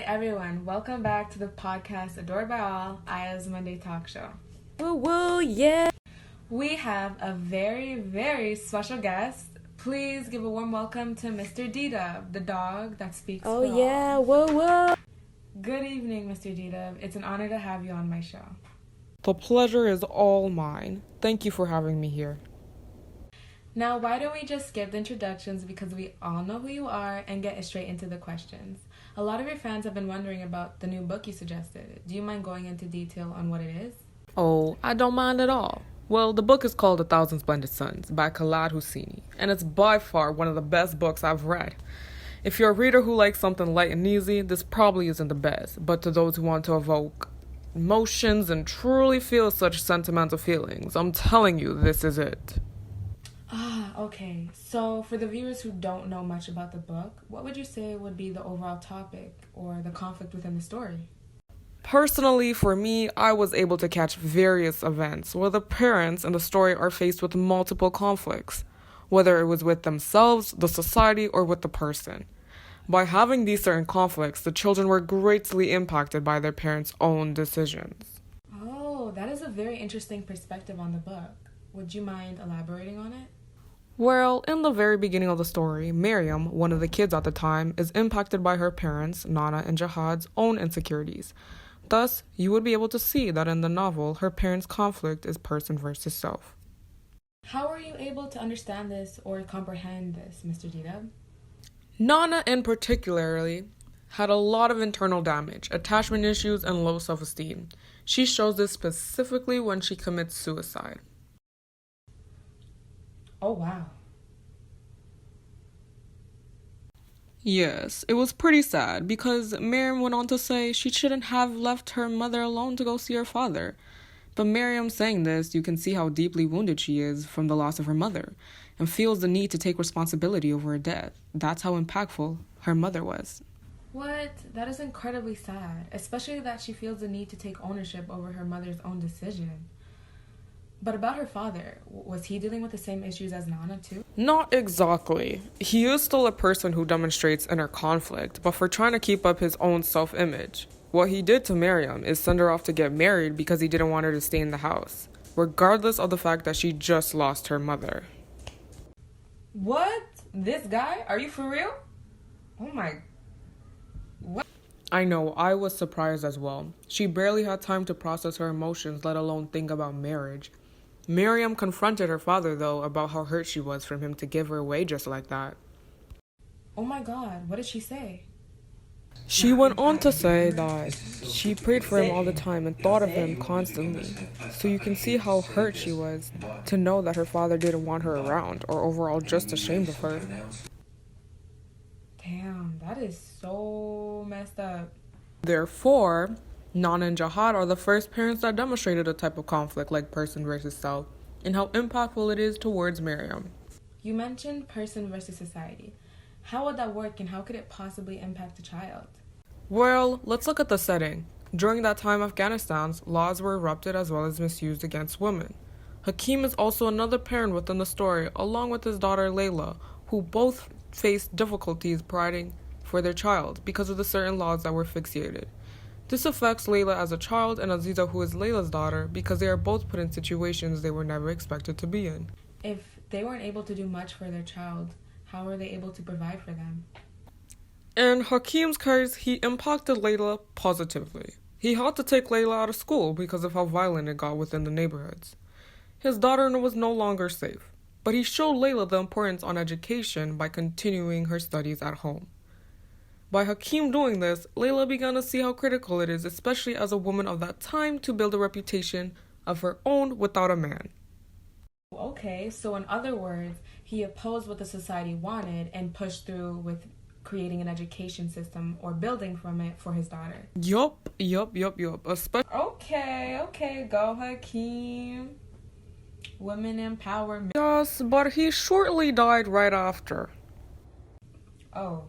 everyone, welcome back to the podcast Adored by All, Aya's Monday Talk Show. Woo woo, yeah! We have a very, very special guest. Please give a warm welcome to Mr. D-Dub, the dog that speaks Oh for yeah, all. woo woo! Good evening, Mr. D-Dub. It's an honor to have you on my show. The pleasure is all mine. Thank you for having me here. Now, why don't we just skip the introductions because we all know who you are and get straight into the questions. A lot of your fans have been wondering about the new book you suggested. Do you mind going into detail on what it is? Oh, I don't mind at all. Well, the book is called A Thousand Splendid Suns by Khaled Hosseini, and it's by far one of the best books I've read. If you're a reader who likes something light and easy, this probably isn't the best, but to those who want to evoke emotions and truly feel such sentimental feelings, I'm telling you, this is it. Okay. So for the viewers who don't know much about the book, what would you say would be the overall topic or the conflict within the story? Personally, for me, I was able to catch various events where the parents in the story are faced with multiple conflicts, whether it was with themselves, the society, or with the person. By having these certain conflicts, the children were greatly impacted by their parents' own decisions. Oh, that is a very interesting perspective on the book. Would you mind elaborating on it? Well, in the very beginning of the story, Miriam, one of the kids at the time, is impacted by her parents, Nana and Jihad's own insecurities. Thus, you would be able to see that in the novel, her parents' conflict is person versus self. How were you able to understand this or comprehend this, Mr. D-Dub? Nana, in particularly, had a lot of internal damage, attachment issues, and low self-esteem. She shows this specifically when she commits suicide. Oh, wow. Yes, it was pretty sad because Miriam went on to say she shouldn't have left her mother alone to go see her father. But Miriam saying this, you can see how deeply wounded she is from the loss of her mother and feels the need to take responsibility over her death. That's how impactful her mother was. What? That is incredibly sad, especially that she feels the need to take ownership over her mother's own decision. But about her father, was he dealing with the same issues as Nana too? Not exactly. He is still a person who demonstrates inner conflict, but for trying to keep up his own self-image. What he did to Miriam is send her off to get married because he didn't want her to stay in the house, regardless of the fact that she just lost her mother. What? This guy? Are you for real? Oh my... What? I know, I was surprised as well. She barely had time to process her emotions, let alone think about marriage. Miriam confronted her father, though, about how hurt she was for him to give her away just like that. Oh my god, what did she say? She went on to say that she prayed for him all the time and thought of him constantly. So you can see how hurt she was to know that her father didn't want her around or overall just ashamed of her. Damn, that is so messed up. Therefore, Nana and Jihad are the first parents that demonstrated a type of conflict like person versus self and how impactful it is towards Miriam. You mentioned person versus society. How would that work and how could it possibly impact a child? Well, let's look at the setting. During that time, Afghanistan's laws were erupted as well as misused against women. Hakeem is also another parent within the story, along with his daughter Layla, who both faced difficulties providing for their child because of the certain laws that were fixated. This affects Layla as a child and Aziza, who is Layla's daughter, because they are both put in situations they were never expected to be in. If they weren't able to do much for their child, how were they able to provide for them? In Hakeem's case, he impacted Layla positively. He had to take Layla out of school because of how violent it got within the neighborhoods. His daughter was no longer safe, but he showed Layla the importance on education by continuing her studies at home. By Hakeem doing this, Layla began to see how critical it is, especially as a woman of that time, to build a reputation of her own without a man. Okay, so in other words, he opposed what the society wanted and pushed through with creating an education system or building from it for his daughter. Yup. Okay, go Hakeem. Women empowerment. Yes, but he shortly died right after. Oh.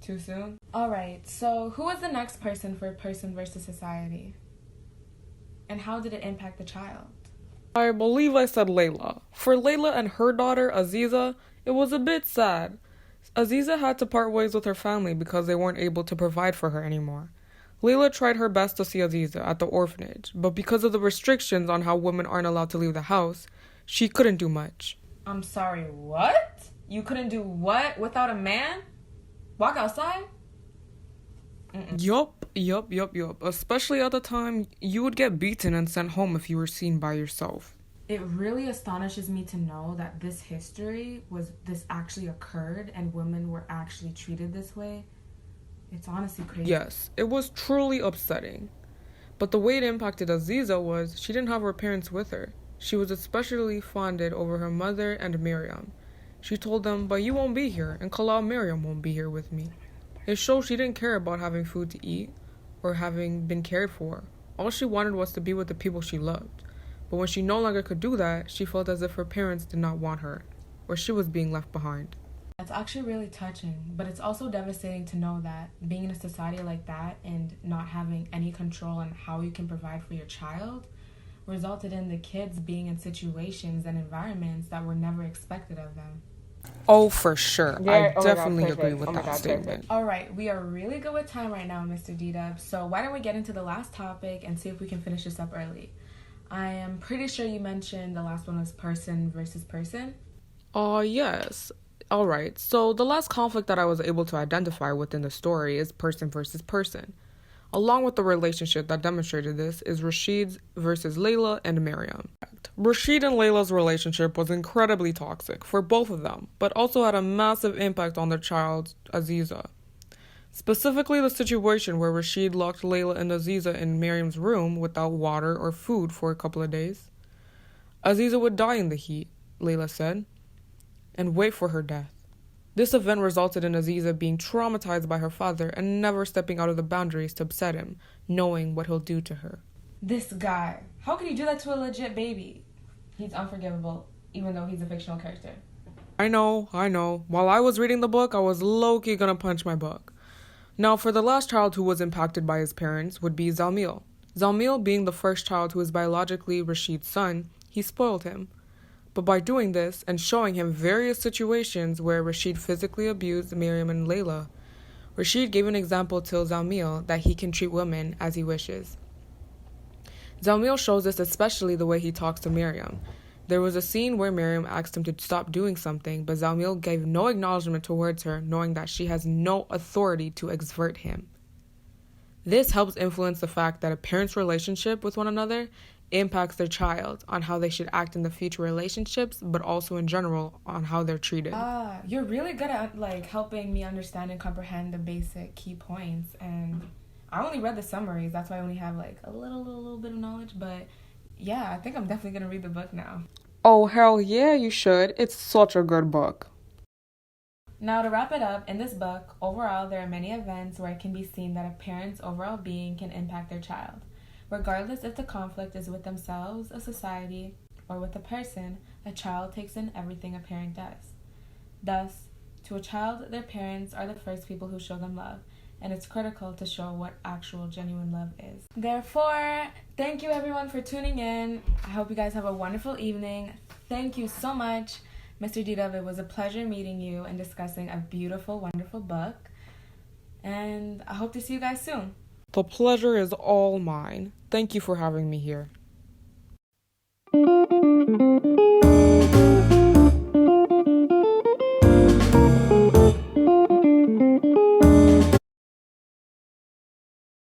Too soon? Alright, so who was the next person for person versus society? And how did it impact the child? I believe I said Layla. For Layla and her daughter, Aziza, it was a bit sad, Aziza had to part ways with her family because they weren't able to provide for her anymore. Layla tried her best to see Aziza at the orphanage, but because of the restrictions on how women aren't allowed to leave the house, she couldn't do much. I'm sorry, what? You couldn't do what without a man? Walk outside? Yup. Especially at the time, you would get beaten and sent home if you were seen by yourself. It really astonishes me to know that this actually occurred and women were actually treated this way. It's honestly crazy. Yes, it was truly upsetting. But the way it impacted Aziza was she didn't have her parents with her. She was especially fonded over her mother and Miriam. She told them, "But you won't be here, and Kalal Miriam won't be here with me." It shows she didn't care about having food to eat or having been cared for. All she wanted was to be with the people she loved. But when she no longer could do that, she felt as if her parents did not want her, or she was being left behind. That's actually really touching, but it's also devastating to know that being in a society like that and not having any control on how you can provide for your child resulted in the kids being in situations and environments that were never expected of them. Oh, for sure. Yeah, I definitely agree with that statement. All right, we are really good with time right now, Mr. D-Dub. So why don't we get into the last topic and see if we can finish this up early? I am pretty sure you mentioned the last one was person versus person. Yes. Alright, so the last conflict that I was able to identify within the story is person versus person. Along with the relationship that demonstrated this is Rashid's versus Layla and Miriam. Rashid and Layla's relationship was incredibly toxic for both of them, but also had a massive impact on their child, Aziza. Specifically the situation where Rashid locked Layla and Aziza in Miriam's room without water or food for a couple of days. Aziza would die in the heat, Layla said, and wait for her death. This event resulted in Aziza being traumatized by her father and never stepping out of the boundaries to upset him, knowing what he'll do to her. This guy, how could he do that to a legit baby? He's unforgivable, even though he's a fictional character. I know. While I was reading the book, I was low-key gonna punch my book. Now, for the last child who was impacted by his parents would be Zalmil. Zalmil, being the first child who is biologically Rashid's son, he spoiled him. But by doing this and showing him various situations where Rashid physically abused Miriam and Layla, Rashid gave an example to Zalmil that he can treat women as he wishes. Zalmil shows this especially the way he talks to Miriam. There was a scene where Miriam asked him to stop doing something, but Zalmil gave no acknowledgement towards her, knowing that she has no authority to exvert him. This helps influence the fact that a parent's relationship with one another impacts their child on how they should act in the future relationships, but also in general on how they're treated. You're really good at helping me understand and comprehend the basic key points, and I only read the summaries. That's why I only have a little bit of knowledge, but yeah, I think I'm definitely gonna read the book now. Oh, hell yeah, you should. It's such a good book. Now, to wrap it up, in this book, overall, there are many events where it can be seen that a parent's overall being can impact their child. Regardless if the conflict is with themselves, a society, or with a person, a child takes in everything a parent does. Thus, to a child, their parents are the first people who show them love, and it's critical to show what actual genuine love is. Therefore, thank you everyone for tuning in. I hope you guys have a wonderful evening. Thank you so much, Mr. D-Dub. It was a pleasure meeting you and discussing a beautiful, wonderful book. And I hope to see you guys soon. The pleasure is all mine. Thank you for having me here.